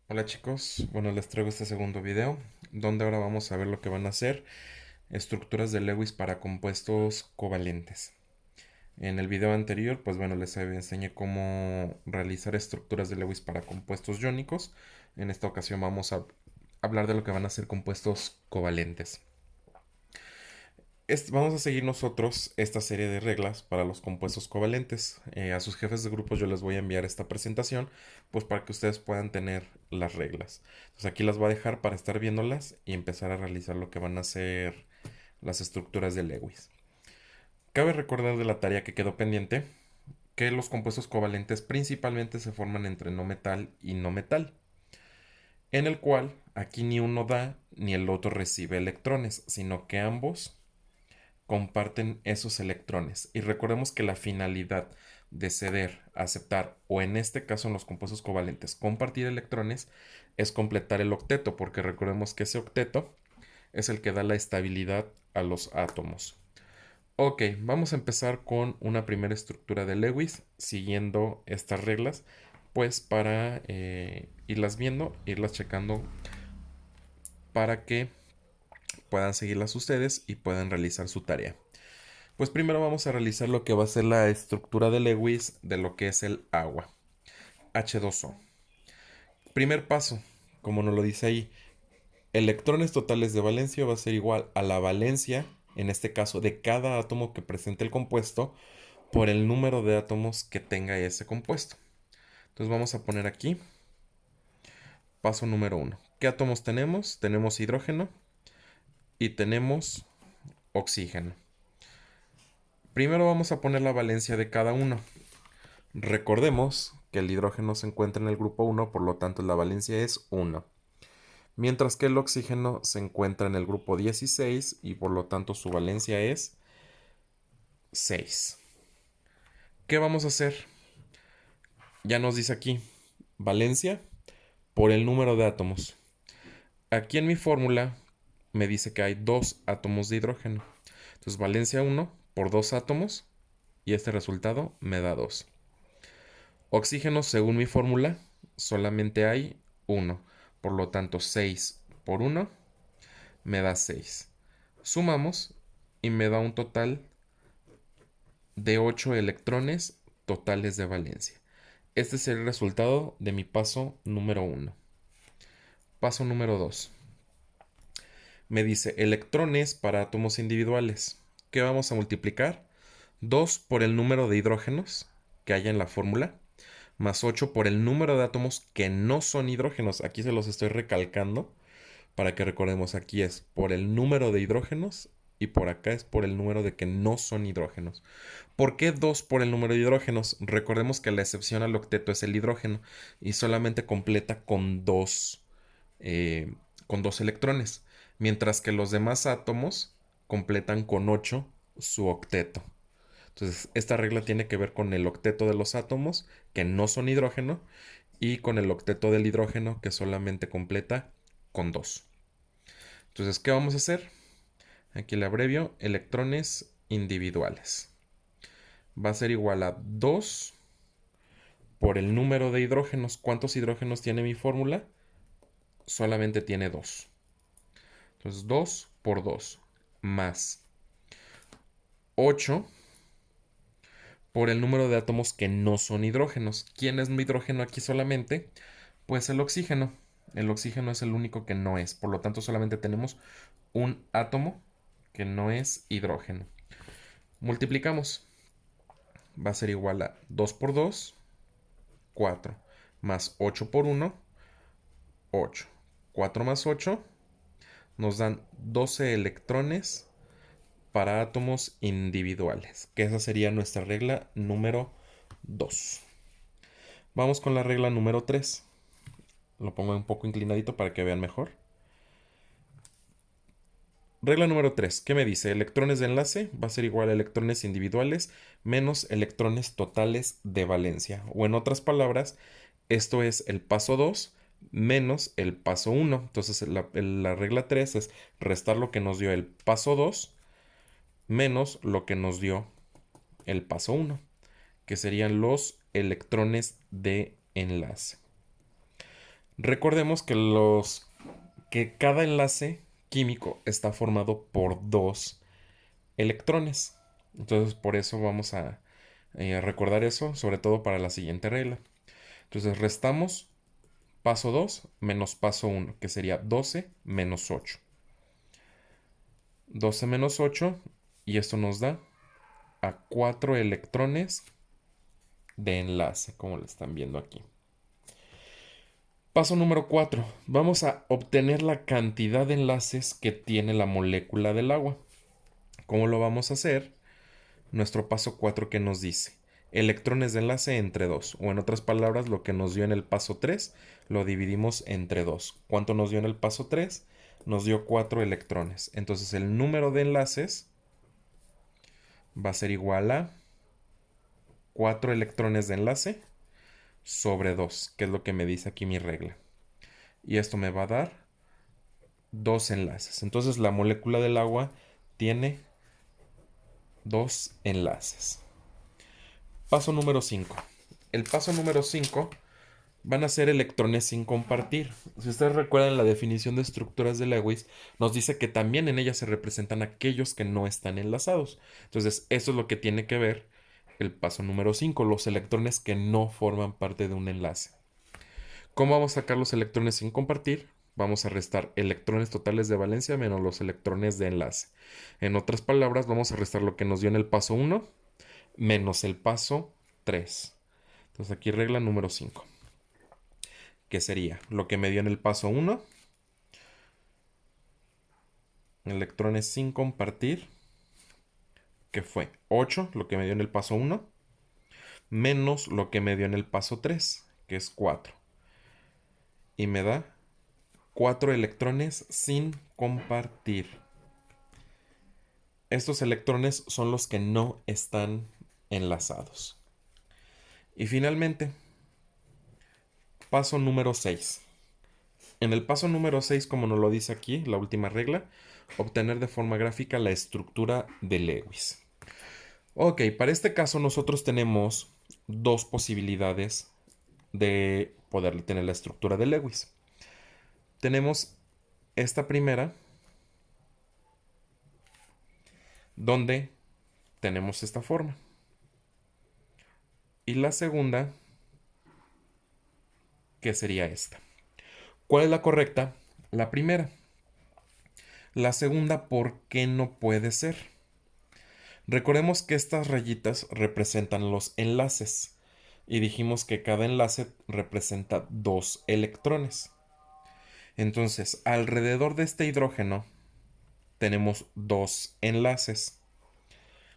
Hola chicos, bueno les traigo este segundo video donde ahora vamos a ver lo que van a ser estructuras de Lewis para compuestos covalentes. En el video anterior pues bueno les enseñé cómo realizar estructuras de Lewis para compuestos iónicos. En esta ocasión vamos a hablar de lo que van a ser compuestos covalentes. Vamos a seguir nosotros esta serie de reglas para los compuestos covalentes. A sus jefes de grupos yo les voy a enviar esta presentación, pues para que ustedes puedan tener las reglas. Entonces aquí las voy a dejar para estar viéndolas y empezar a realizar lo que van a ser las estructuras de Lewis. Cabe recordar de la tarea que quedó pendiente que los compuestos covalentes principalmente se forman entre no metal y no metal, en el cual aquí ni uno da ni el otro recibe electrones, sino que ambos comparten esos electrones. Y recordemos que la finalidad de ceder, aceptar o en este caso en los compuestos covalentes compartir electrones es completar el octeto, porque recordemos que ese octeto es el que da la estabilidad a los átomos. Ok, vamos a empezar con una primera estructura de Lewis siguiendo estas reglas, pues para irlas viendo, irlas checando para que puedan seguirlas ustedes y puedan realizar su tarea. Pues primero vamos a realizar lo que va a ser la estructura de Lewis de lo que es el agua, H2O. Primer paso, como nos lo dice ahí, electrones totales de valencia va a ser igual a la valencia, en este caso, de cada átomo que presente el compuesto por el número de átomos que tenga ese compuesto. Entonces vamos a poner aquí, paso número 1. ¿Qué átomos tenemos? Tenemos hidrógeno y tenemos oxígeno. Primero vamos a poner la valencia de cada uno. Recordemos que el hidrógeno se encuentra en el grupo 1, por lo tanto la valencia es 1. Mientras que el oxígeno se encuentra en el grupo 16 y por lo tanto su valencia es 6. ¿Qué vamos a hacer? Ya nos dice aquí, valencia por el número de átomos. Aquí en mi fórmula me dice que hay 2 átomos de hidrógeno. Entonces valencia 1 por 2 átomos y este resultado me da 2. Oxígeno, según mi fórmula, solamente hay 1. Por lo tanto, 6 por 1 me da 6. Sumamos y me da un total de 8 electrones totales de valencia. Este es el resultado de mi paso número 1. Paso número 2. Me dice electrones para átomos individuales. ¿Qué vamos a multiplicar? 2 por el número de hidrógenos que haya en la fórmula, más 8 por el número de átomos que no son hidrógenos. Aquí se los estoy recalcando para que recordemos, aquí es por el número de hidrógenos y por acá es por el número de que no son hidrógenos. ¿Por qué 2 por el número de hidrógenos? Recordemos que la excepción al octeto es el hidrógeno y solamente completa eh, con dos electrones, mientras que los demás átomos completan con 8 su octeto. Entonces, esta regla tiene que ver con el octeto de los átomos que no son hidrógeno y con el octeto del hidrógeno que solamente completa con 2. Entonces, ¿qué vamos a hacer? Aquí le abrevio electrones individuales. Va a ser igual a 2 por el número de hidrógenos. ¿Cuántos hidrógenos tiene mi fórmula? Solamente tiene 2. Entonces 2 por 2 más 8 por el número de átomos que no son hidrógenos. ¿Quién es mi hidrógeno aquí solamente? Pues el oxígeno. El oxígeno es el único que no es. Por lo tanto, solamente tenemos un átomo que no es hidrógeno. Multiplicamos. Va a ser igual a 2 por 2, 4. Más 8 por 1, 8. 4 más 8 nos dan 12 electrones para átomos individuales, que esa sería nuestra regla número 2. Vamos con la regla número 3. Lo pongo un poco inclinadito para que vean mejor. Regla número 3. ¿Qué me dice? Electrones de enlace va a ser igual a electrones individuales menos electrones totales de valencia. O en otras palabras, esto es el paso 2 menos el paso 1. Entonces la regla 3 es restar lo que nos dio el paso 2 menos lo que nos dio el paso 1, que serían los electrones de enlace. Recordemos que cada enlace químico está formado por dos electrones. Entonces, por eso vamos a recordar eso, sobre todo para la siguiente regla. Entonces, restamos paso 2 menos paso 1, que sería 12 menos 8. 12 menos 8, y esto nos da a 4 electrones de enlace, como lo están viendo aquí. Paso número 4. Vamos a obtener la cantidad de enlaces que tiene la molécula del agua. ¿Cómo lo vamos a hacer? Nuestro paso 4 que nos dice electrones de enlace entre 2, o en otras palabras, lo que nos dio en el paso 3 lo dividimos entre 2. ¿Cuánto nos dio en el paso 3? Nos dio 4 electrones. Entonces el número de enlaces va a ser igual a 4 electrones de enlace sobre 2, que es lo que me dice aquí mi regla. Y esto me va a dar 2 enlaces. Entonces la molécula del agua tiene 2 enlaces. Paso número 5. El paso número 5 van a ser electrones sin compartir. Si ustedes recuerdan la definición de estructuras de Lewis, nos dice que también en ellas se representan aquellos que no están enlazados. Entonces, eso es lo que tiene que ver el paso número 5, los electrones que no forman parte de un enlace. ¿Cómo vamos a sacar los electrones sin compartir? Vamos a restar electrones totales de valencia menos los electrones de enlace. En otras palabras, vamos a restar lo que nos dio en el paso 1 menos el paso 3. Entonces aquí regla número 5, que sería lo que me dio en el paso 1, electrones sin compartir, que fue 8, lo que me dio en el paso 1, menos lo que me dio en el paso 3, que es 4. Y me da 4 electrones sin compartir. Estos electrones son los que no están enlazados. Y finalmente, paso número 6. En el paso número 6, como nos lo dice aquí, la última regla, obtener de forma gráfica la estructura de Lewis. Ok, para este caso nosotros tenemos dos posibilidades de poder tener la estructura de Lewis. Tenemos esta primera, donde tenemos esta forma. Y la segunda, que sería esta. ¿Cuál es la correcta? La primera. La segunda, ¿por qué no puede ser? Recordemos que estas rayitas representan los enlaces y dijimos que cada enlace representa dos electrones. Entonces, alrededor de este hidrógeno tenemos dos enlaces,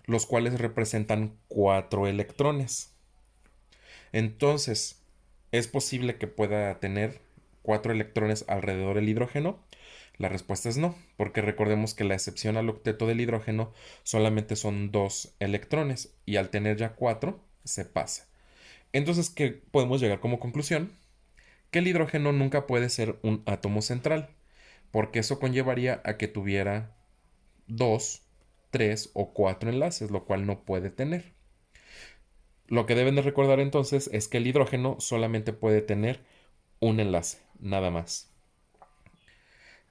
los cuales representan 4 electrones. Entonces, ¿es posible que pueda tener 4 electrones alrededor del hidrógeno? La respuesta es no, porque recordemos que la excepción al octeto del hidrógeno solamente son 2 electrones y al tener ya 4 se pasa. Entonces, ¿qué podemos llegar como conclusión? Que el hidrógeno nunca puede ser un átomo central, porque eso conllevaría a que tuviera 2, 3 o 4 enlaces, lo cual no puede tener. Lo que deben de recordar entonces es que el hidrógeno solamente puede tener un enlace, nada más.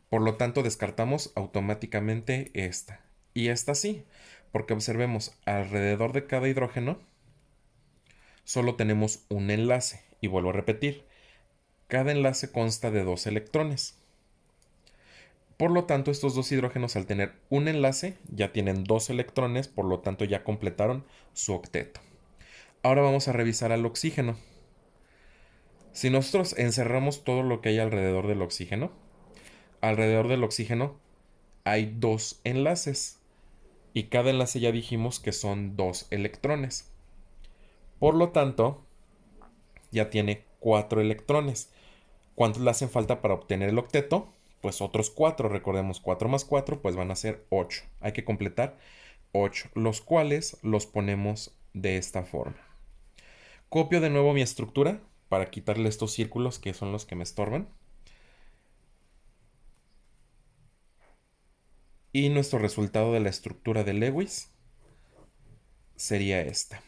Por lo tanto, descartamos automáticamente esta. Y esta sí, porque observemos, alrededor de cada hidrógeno solo tenemos un enlace. Y vuelvo a repetir, cada enlace consta de dos electrones. Por lo tanto, estos dos hidrógenos al tener un enlace ya tienen dos electrones, por lo tanto ya completaron su octeto. Ahora vamos a revisar al oxígeno. Si nosotros encerramos todo lo que hay alrededor del oxígeno hay dos enlaces y cada enlace ya dijimos que son dos electrones. Por lo tanto, ya tiene 4 electrones. ¿Cuántos le hacen falta para obtener el octeto? Pues otros 4. Recordemos, 4 más 4 pues van a ser 8. Hay que completar 8, los cuales los ponemos de esta forma. Copio de nuevo mi estructura para quitarle estos círculos que son los que me estorban. Y nuestro resultado de la estructura de Lewis sería esta.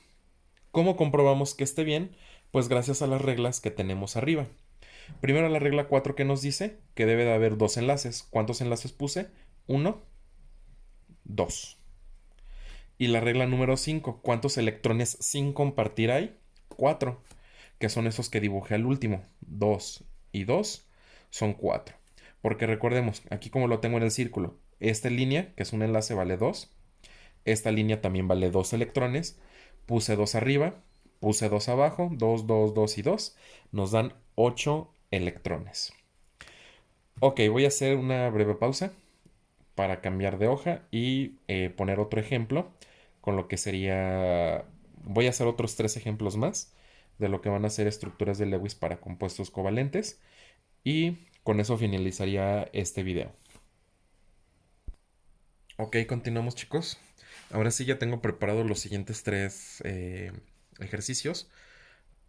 ¿Cómo comprobamos que esté bien? Pues gracias a las reglas que tenemos arriba. Primero la regla 4 que nos dice que debe de haber dos enlaces. ¿Cuántos enlaces puse? Uno, dos. Y la regla número 5, ¿cuántos electrones sin compartir hay? 4, que son esos que dibujé al último. 2 y 2 son 4. Porque recordemos, aquí como lo tengo en el círculo, esta línea, que es un enlace, vale 2. Esta línea también vale 2 electrones. Puse 2 arriba, puse 2 abajo, 2, 2, 2 y 2. Nos dan 8 electrones. Ok, voy a hacer una breve pausa para cambiar de hoja y poner otro ejemplo con lo que sería... Voy a hacer otros tres ejemplos más de lo que van a ser estructuras de Lewis para compuestos covalentes y con eso finalizaría este video. Ok, continuamos chicos. Ahora sí ya tengo preparados los siguientes tres ejercicios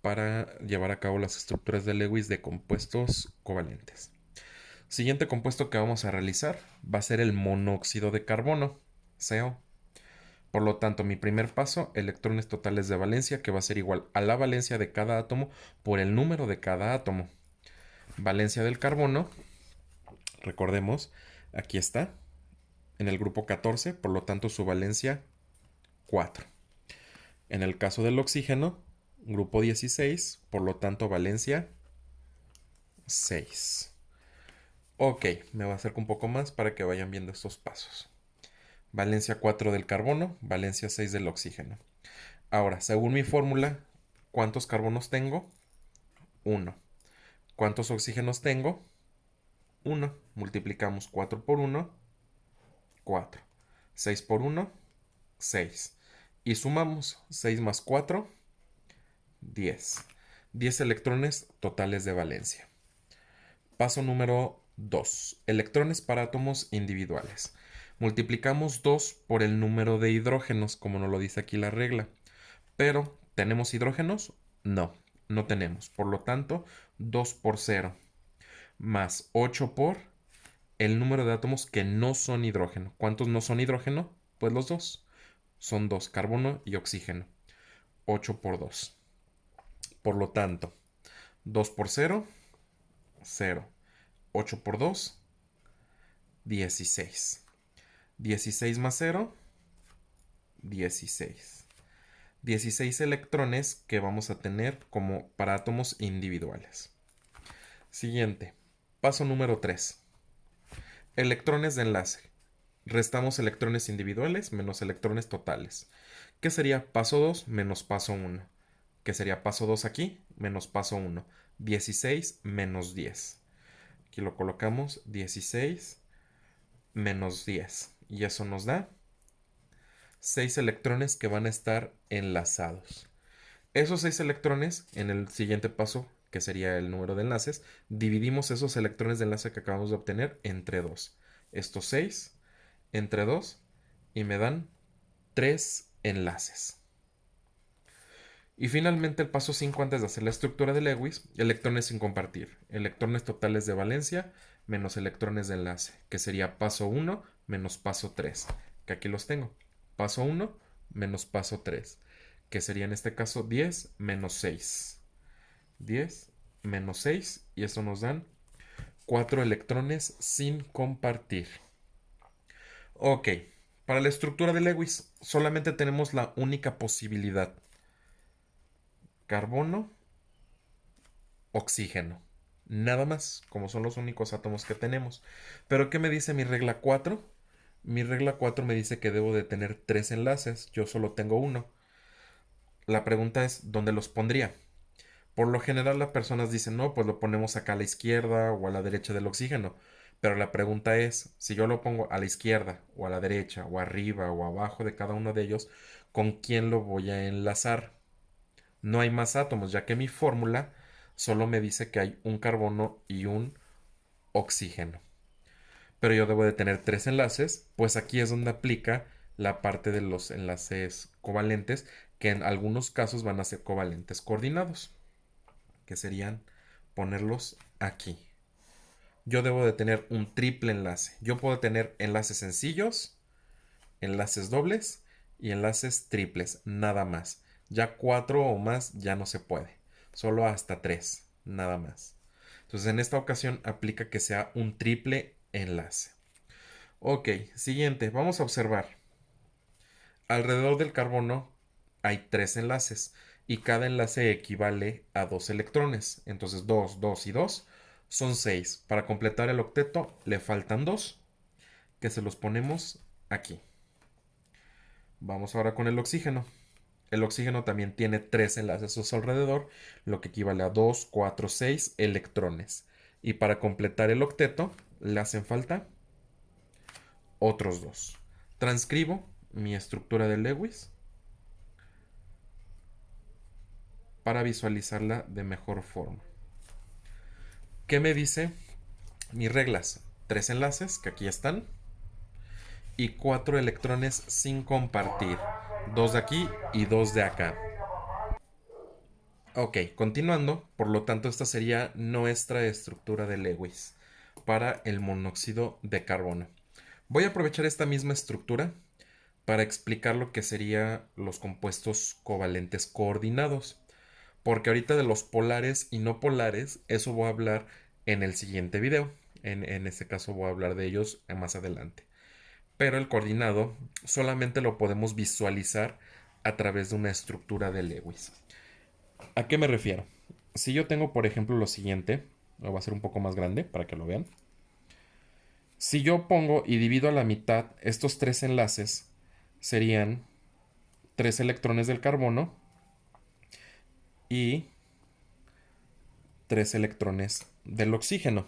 para llevar a cabo las estructuras de Lewis de compuestos covalentes. Siguiente compuesto que vamos a realizar va a ser el monóxido de carbono, CO. Por lo tanto, mi primer paso, electrones totales de valencia, que va a ser igual a la valencia de cada átomo por el número de cada átomo. Valencia del carbono, recordemos, aquí está, en el grupo 14, por lo tanto su valencia 4. En el caso del oxígeno, grupo 16, por lo tanto valencia 6. Ok, me voy a acercar un poco más para que vayan viendo estos pasos. Valencia 4 del carbono, valencia 6 del oxígeno. Ahora, según mi fórmula, ¿cuántos carbonos tengo? 1. ¿Cuántos oxígenos tengo? 1. Multiplicamos 4 por 1, 4. 6 por 1, 6. Y sumamos 6 más 4, 10. 10 electrones totales de valencia. Paso número 2. Electrones para átomos individuales. Multiplicamos 2 por el número de hidrógenos, como nos lo dice aquí la regla. Pero, ¿tenemos hidrógenos? No, no tenemos. Por lo tanto, 2 por 0 más 8 por el número de átomos que no son hidrógeno. ¿Cuántos no son hidrógeno? Pues los dos. Son 2, carbono y oxígeno. 8 por 2. Por lo tanto, 2 por 0, 0. 8 por 2, 16. 16 más 0, 16. 16 electrones que vamos a tener como para átomos individuales. Siguiente. Paso número 3. Electrones de enlace. Restamos electrones individuales menos electrones totales. ¿Qué sería paso 2 menos paso 1? ¿Qué sería paso 2 aquí menos paso 1? 16 menos 10. Aquí lo colocamos 16 menos 10. Y eso nos da 6 electrones que van a estar enlazados. Esos 6 electrones, en el siguiente paso, que sería el número de enlaces, dividimos esos electrones de enlace que acabamos de obtener entre 2. Estos 6 entre 2 y me dan 3 enlaces. Y finalmente el paso 5 antes de hacer la estructura de Lewis, electrones sin compartir. Electrones totales de valencia menos electrones de enlace, que sería paso 1 menos paso 3, que aquí los tengo. Paso 1 menos paso 3, que sería en este caso 10 menos 6. 10 menos 6 y eso nos dan 4 electrones sin compartir. Ok, para la estructura de Lewis solamente tenemos la única posibilidad. Carbono, oxígeno. Nada más, como son los únicos átomos que tenemos. Pero ¿qué me dice mi regla 4? Mi regla 4 me dice que debo de tener 3 enlaces. Yo solo tengo uno. La pregunta es, ¿dónde los pondría? Por lo general las personas dicen, no, pues lo ponemos acá a la izquierda o a la derecha del oxígeno. Pero la pregunta es, si yo lo pongo a la izquierda o a la derecha o arriba o abajo de cada uno de ellos, ¿con quién lo voy a enlazar? No hay más átomos, ya que mi fórmula solo me dice que hay un carbono y un oxígeno. Pero yo debo de tener 3 enlaces, pues aquí es donde aplica la parte de los enlaces covalentes, que en algunos casos van a ser covalentes coordinados, que serían ponerlos aquí. Yo debo de tener un triple enlace. Yo puedo tener enlaces sencillos, enlaces dobles y enlaces triples, nada más. Ya 4 o más ya no se puede. Solo hasta 3, nada más. Entonces en esta ocasión aplica que sea un triple enlace. Ok, siguiente, vamos a observar. Alrededor del carbono hay 3 enlaces y cada enlace equivale a 2 electrones. Entonces 2, 2 y 2 son 6. Para completar el octeto le faltan 2, que se los ponemos aquí. Vamos ahora con el oxígeno. El oxígeno también tiene 3 enlaces a su alrededor, lo que equivale a 2, 4, 6 electrones. Y para completar el octeto le hacen falta otros 2. Transcribo mi estructura de Lewis para visualizarla de mejor forma. ¿Qué me dice mis reglas? 3 enlaces, que aquí están, y 4 electrones sin compartir. 2 de aquí y 2 de acá. Ok, continuando, por lo tanto esta sería nuestra estructura de Lewis para el monóxido de carbono. Voy a aprovechar esta misma estructura para explicar lo que serían los compuestos covalentes coordinados. Porque ahorita de los polares y no polares, eso voy a hablar en el siguiente video. En este caso voy a hablar de ellos más adelante. Pero el coordinado solamente lo podemos visualizar a través de una estructura de Lewis. ¿A qué me refiero? Si yo tengo, por ejemplo, lo siguiente, lo voy a hacer un poco más grande para que lo vean. Si yo pongo y divido a la mitad estos 3 enlaces, serían 3 electrones del carbono y 3 electrones del oxígeno.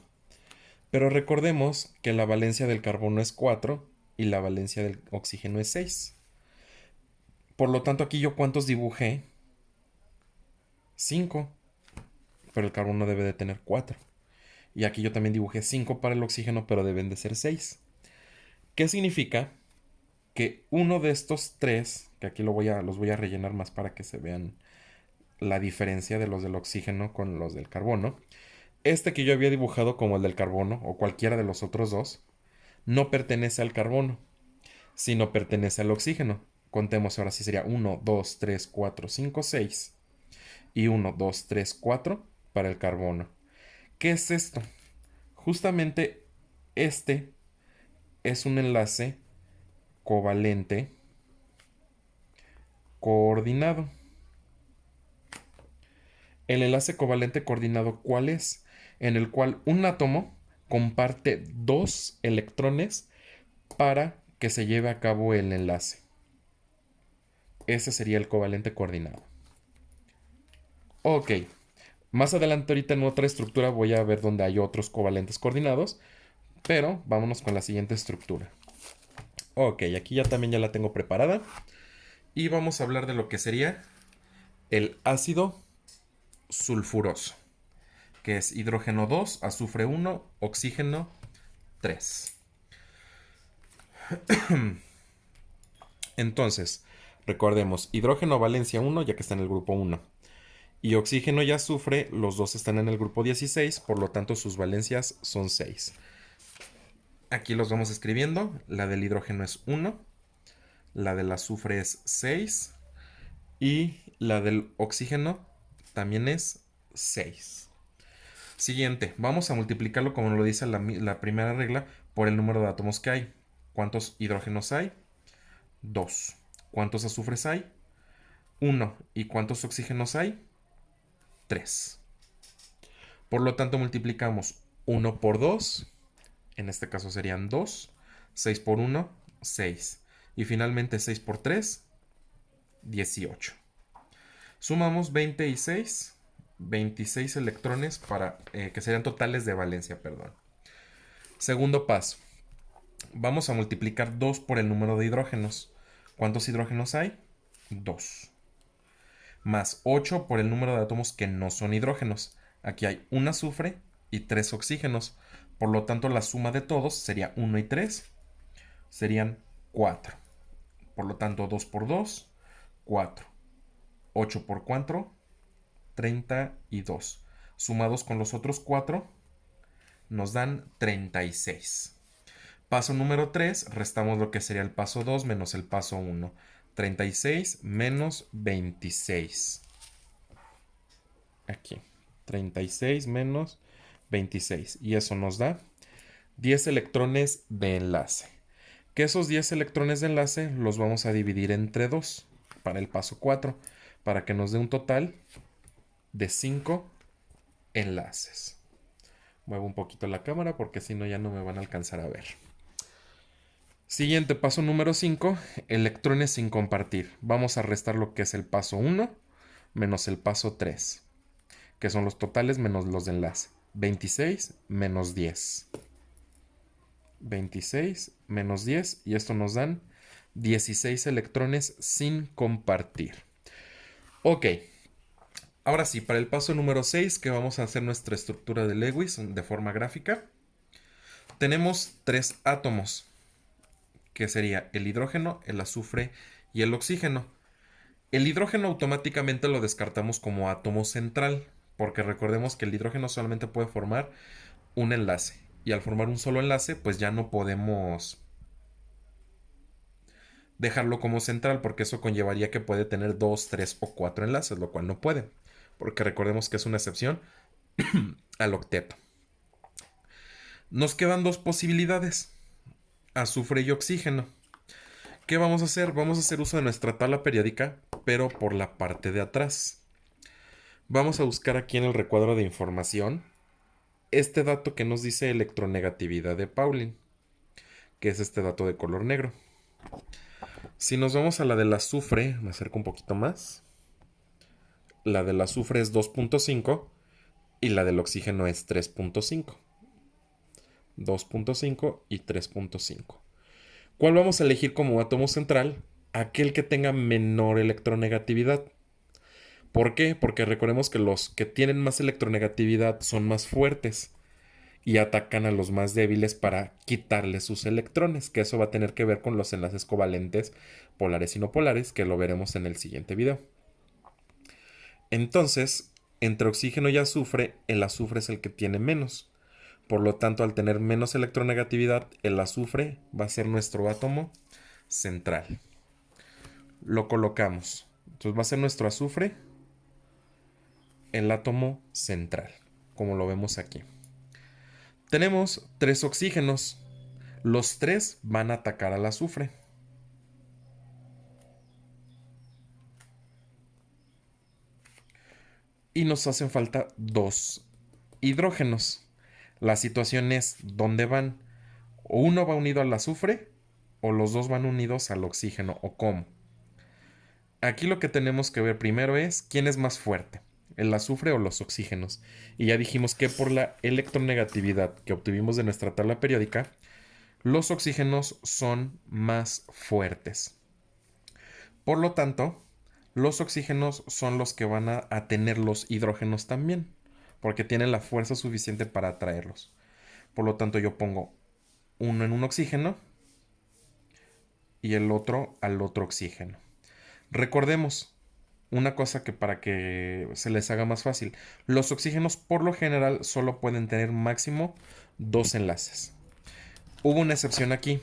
Pero recordemos que la valencia del carbono es 4 y la valencia del oxígeno es 6. Por lo tanto, aquí yo ¿cuántos dibujé? 5. Pero el carbono debe de tener 4. Y aquí yo también dibujé 5 para el oxígeno, pero deben de ser 6. ¿Qué significa? Que uno de estos 3, que aquí los voy a rellenar más para que se vean la diferencia de los del oxígeno con los del carbono. Este que yo había dibujado como el del carbono, o cualquiera de los otros dos, no pertenece al carbono, sino pertenece al oxígeno. Contemos ahora si sería 1, 2, 3, 4, 5, 6. Y 1, 2, 3, 4 para el carbono. ¿Qué es esto? Justamente este es un enlace covalente coordinado. El enlace covalente coordinado, ¿cuál es? En el cual un átomo comparte 2 electrones para que se lleve a cabo el enlace. Ese sería el covalente coordinado. Ok, más adelante ahorita en otra estructura voy a ver dónde hay otros covalentes coordinados, pero vámonos con la siguiente estructura. Ok, aquí ya también ya la tengo preparada y vamos a hablar de lo que sería el ácido sulfuroso, que es hidrógeno 2, azufre 1, oxígeno 3. Entonces, recordemos, hidrógeno valencia 1 ya que está en el grupo 1. Y oxígeno y azufre, los dos están en el grupo 16, por lo tanto sus valencias son 6. Aquí los vamos escribiendo. La del hidrógeno es 1, la del azufre es 6 y la del oxígeno también es 6. Siguiente, vamos a multiplicarlo como nos lo dice la primera regla por el número de átomos que hay. ¿Cuántos hidrógenos hay? 2. ¿Cuántos azufres hay? 1. ¿Y cuántos oxígenos hay? 3. Por lo tanto, multiplicamos 1 por 2. En este caso serían 2. 6 por 1, 6. Y finalmente 6 por 3, 18. Sumamos 20 y 6. 26 electrones para que serían totales de valencia, perdón. Segundo paso. Vamos a multiplicar 2 por el número de hidrógenos. ¿Cuántos hidrógenos hay? 2. Más 8 por el número de átomos que no son hidrógenos. Aquí hay un azufre y 3 oxígenos. Por lo tanto, la suma de todos sería 1 y 3. Serían 4. Por lo tanto, 2 por 2, 4. 8 por 4, 32. Sumados con los otros 4, nos dan 36. Paso número 3, restamos lo que sería el paso 2 menos el paso 1. 36 menos 26. Aquí. 36 menos 26. Y eso nos da 10 electrones de enlace. Que esos 10 electrones de enlace los vamos a dividir entre 2 para el paso 4, para que nos dé un total de 5 enlaces. Muevo un poquito la cámara porque si no ya no me van a alcanzar a ver. Siguiente, paso número 5, electrones sin compartir. Vamos a restar lo que es el paso 1 menos el paso 3, que son los totales menos los de enlace. 26 menos 10. 26 menos 10 y esto nos dan 16 electrones sin compartir. Ok, ahora sí, para el paso número 6, que vamos a hacer nuestra estructura de Lewis de forma gráfica, tenemos 3 átomos, que sería el hidrógeno, el azufre y el oxígeno. El hidrógeno automáticamente lo descartamos como átomo central, porque recordemos que el hidrógeno solamente puede formar un enlace, y al formar un solo enlace, pues ya no podemos dejarlo como central, porque eso conllevaría que puede tener 2, 3 o 4 enlaces, lo cual no puede, porque recordemos que es una excepción al octeto. Nos quedan dos posibilidades, azufre y oxígeno. ¿Qué vamos a hacer? Vamos a hacer uso de nuestra tabla periódica, pero por la parte de atrás. Vamos a buscar aquí en el recuadro de información este dato que nos dice electronegatividad de Pauling, que es este dato de color negro. Si nos vamos a la del azufre, me acerco un poquito más. La del azufre es 2.5 y la del oxígeno es 3.5. 2.5 y 3.5. ¿Cuál vamos a elegir como átomo central? Aquel que tenga menor electronegatividad. ¿Por qué? Porque recordemos que los que tienen más electronegatividad son más fuertes y atacan a los más débiles para quitarles sus electrones, que eso va a tener que ver con los enlaces covalentes polares y no polares, que lo veremos en el siguiente video. Entonces, entre oxígeno y azufre, el azufre es el que tiene menos. Por lo tanto, al tener menos electronegatividad, el azufre va a ser nuestro átomo central. Lo colocamos. Entonces va a ser nuestro azufre el átomo central, como lo vemos aquí. Tenemos 3 oxígenos. Los 3 van a atacar al azufre. Y nos hacen falta 2 hidrógenos. La situación es dónde van. O uno va unido al azufre o los dos van unidos al oxígeno o cómo. Aquí lo que tenemos que ver primero es quién es más fuerte, el azufre o los oxígenos. Y ya dijimos que por la electronegatividad que obtuvimos de nuestra tabla periódica, los oxígenos son más fuertes. Por lo tanto, los oxígenos son los que van a tener los hidrógenos también, porque tienen la fuerza suficiente para atraerlos. Por lo tanto, yo pongo uno en un oxígeno y el otro al otro oxígeno. Recordemos una cosa que para que se les haga más fácil, los oxígenos por lo general solo pueden tener máximo 2 enlaces. Hubo una excepción aquí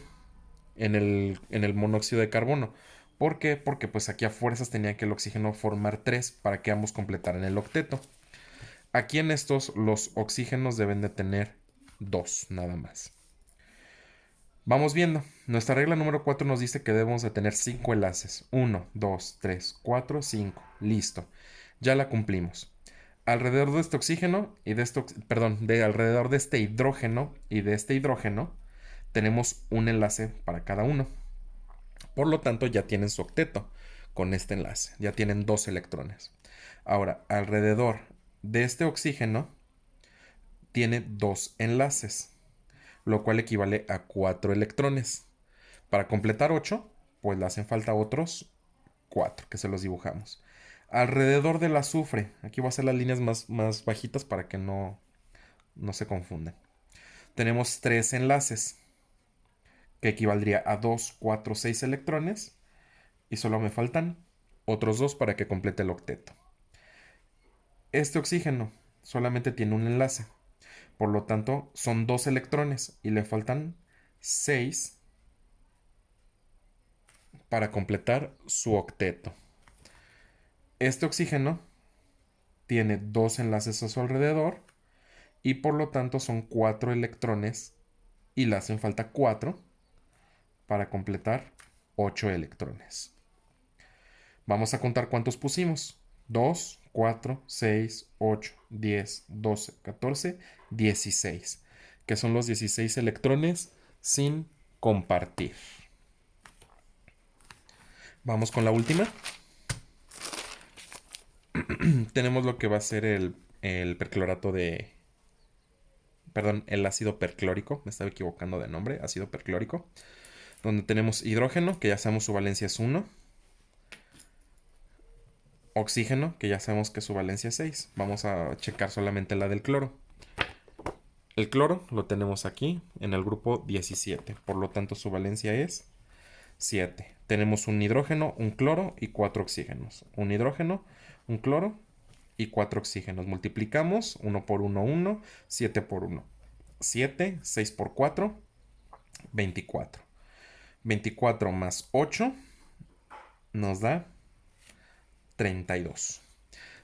en el monóxido de carbono. ¿Por qué? Porque pues aquí a fuerzas tenía que el oxígeno formar 3 para que ambos completaran el octeto. Aquí en estos los oxígenos deben de tener 2 nada más. Vamos viendo. Nuestra regla número 4 nos dice que debemos de tener 5 enlaces. 1, 2, 3, 4, 5. Listo. Ya la cumplimos. Alrededor de este oxígeno y de este, alrededor de este hidrógeno y de este hidrógeno tenemos un enlace para cada uno. Por lo tanto, ya tienen su octeto con este enlace. Ya tienen 2 electrones. Ahora, alrededor de este oxígeno tiene 2 enlaces, lo cual equivale a 4 electrones. Para completar 8, pues le hacen falta otros 4, que se los dibujamos. Alrededor del azufre, aquí voy a hacer las líneas más bajitas para que no se confundan. Tenemos 3 enlaces, que equivaldría a 2, 4, 6 electrones. Y solo me faltan otros 2 para que complete el octeto. Este oxígeno solamente tiene un enlace. Por lo tanto, son 2 electrones y le faltan 6 para completar su octeto. Este oxígeno tiene 2 enlaces a su alrededor y por lo tanto son 4 electrones y le hacen falta 4 para completar 8 electrones. Vamos a contar cuántos pusimos. 2, 4, 6, 8, 10, 12, 14, 16. Que son los 16 electrones sin compartir. Vamos con la última. Tenemos lo que va a ser el perclorato de... Perdón, el ácido perclórico. Me estaba equivocando de nombre. Ácido perclórico. Donde tenemos hidrógeno, que ya sabemos su valencia es 1. Oxígeno, que ya sabemos que su valencia es 6. Vamos a checar solamente la del cloro. El cloro lo tenemos aquí en el grupo 17. Por lo tanto, su valencia es 7. Tenemos un hidrógeno, un cloro y 4 oxígenos. Un hidrógeno, un cloro y 4 oxígenos. Multiplicamos 1 por 1, 1, 7 por 1, 7, 6 por 4, 24. 24 más 8 nos da 32.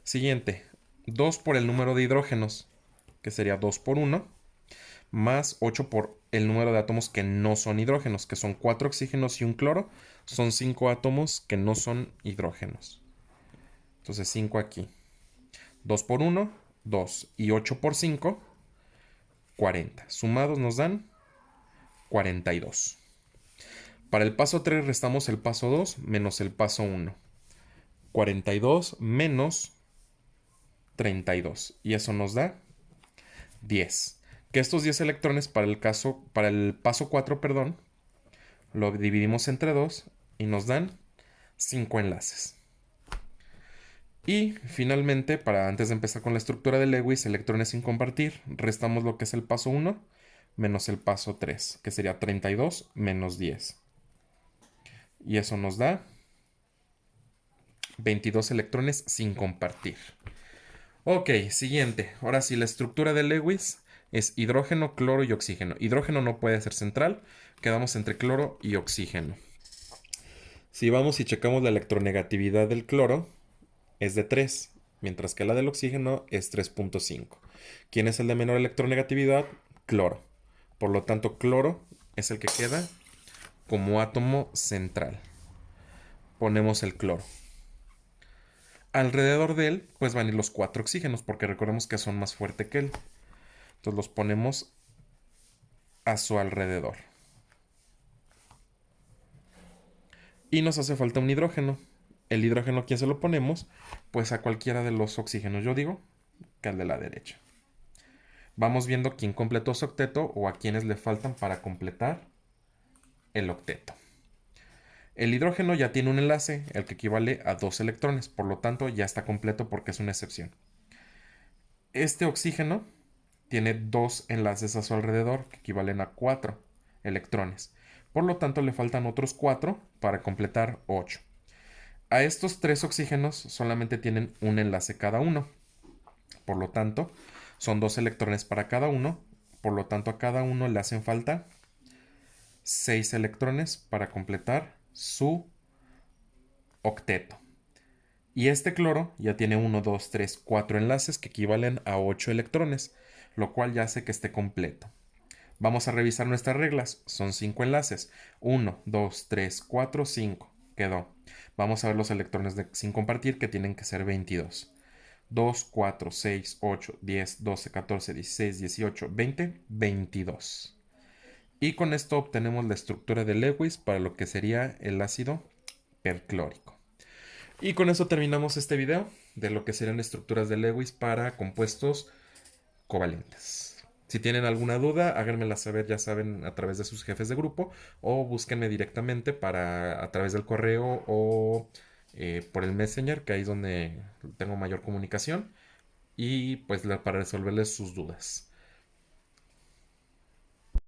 Siguiente, 2 por el número de hidrógenos, que sería 2 por 1, más 8 por el número de átomos que no son hidrógenos, que son 4 oxígenos y un cloro, son 5 átomos que no son hidrógenos. Entonces 5 aquí. 2 por 1, 2. Y 8 por 5, 40. Sumados nos dan 42. Para el paso 3 restamos el paso 2 menos el paso 1. 42 menos 32. Y eso nos da 10. Que estos 10 electrones para el paso 4, perdón, lo dividimos entre 2 y nos dan 5 enlaces. Y finalmente, antes de empezar con la estructura de Lewis, electrones sin compartir, restamos lo que es el paso 1 menos el paso 3, que sería 32 menos 10. Y eso nos da 22 electrones sin compartir. Ok, siguiente. Ahora sí, la estructura de Lewis es hidrógeno, cloro y oxígeno. Hidrógeno no puede ser central, quedamos entre cloro y oxígeno. Si vamos y checamos la electronegatividad del cloro, es de 3, mientras que la del oxígeno es 3.5. ¿Quién es el de menor electronegatividad? Cloro. Por lo tanto, cloro es el que queda como átomo central. Ponemos el cloro. Alrededor de él, pues van a ir los 4 oxígenos, porque recordemos que son más fuertes que él. Entonces los ponemos a su alrededor. Y nos hace falta un hidrógeno. El hidrógeno, ¿quién se lo ponemos? Pues a cualquiera de los oxígenos, yo digo, que al de la derecha. Vamos viendo quién completó su octeto o a quienes le faltan para completar el octeto. El hidrógeno ya tiene un enlace, el que equivale a 2 electrones, por lo tanto ya está completo porque es una excepción. Este oxígeno tiene 2 enlaces a su alrededor, que equivalen a 4 electrones. Por lo tanto le faltan otros 4 para completar 8. A estos 3 oxígenos solamente tienen un enlace cada uno. Por lo tanto, son 2 electrones para cada uno. Por lo tanto, a cada uno le hacen falta 6 electrones para completar su octeto. Y este cloro ya tiene 1, 2, 3, 4 enlaces que equivalen a 8 electrones, lo cual ya hace que esté completo. Vamos a revisar nuestras reglas. Son 5 enlaces. 1, 2, 3, 4, 5. Quedó. Vamos a ver los electrones sin compartir, que tienen que ser 22. 2, 4, 6, 8, 10, 12, 14, 16, 18, 20, 22. Y con esto obtenemos la estructura de Lewis para lo que sería el ácido perclórico. Y con eso terminamos este video de lo que serían estructuras de Lewis para compuestos covalentes. Si tienen alguna duda, háganmela saber, ya saben, a través de sus jefes de grupo o búsquenme directamente a través del correo o por el Messenger, que ahí es donde tengo mayor comunicación y pues para resolverles sus dudas.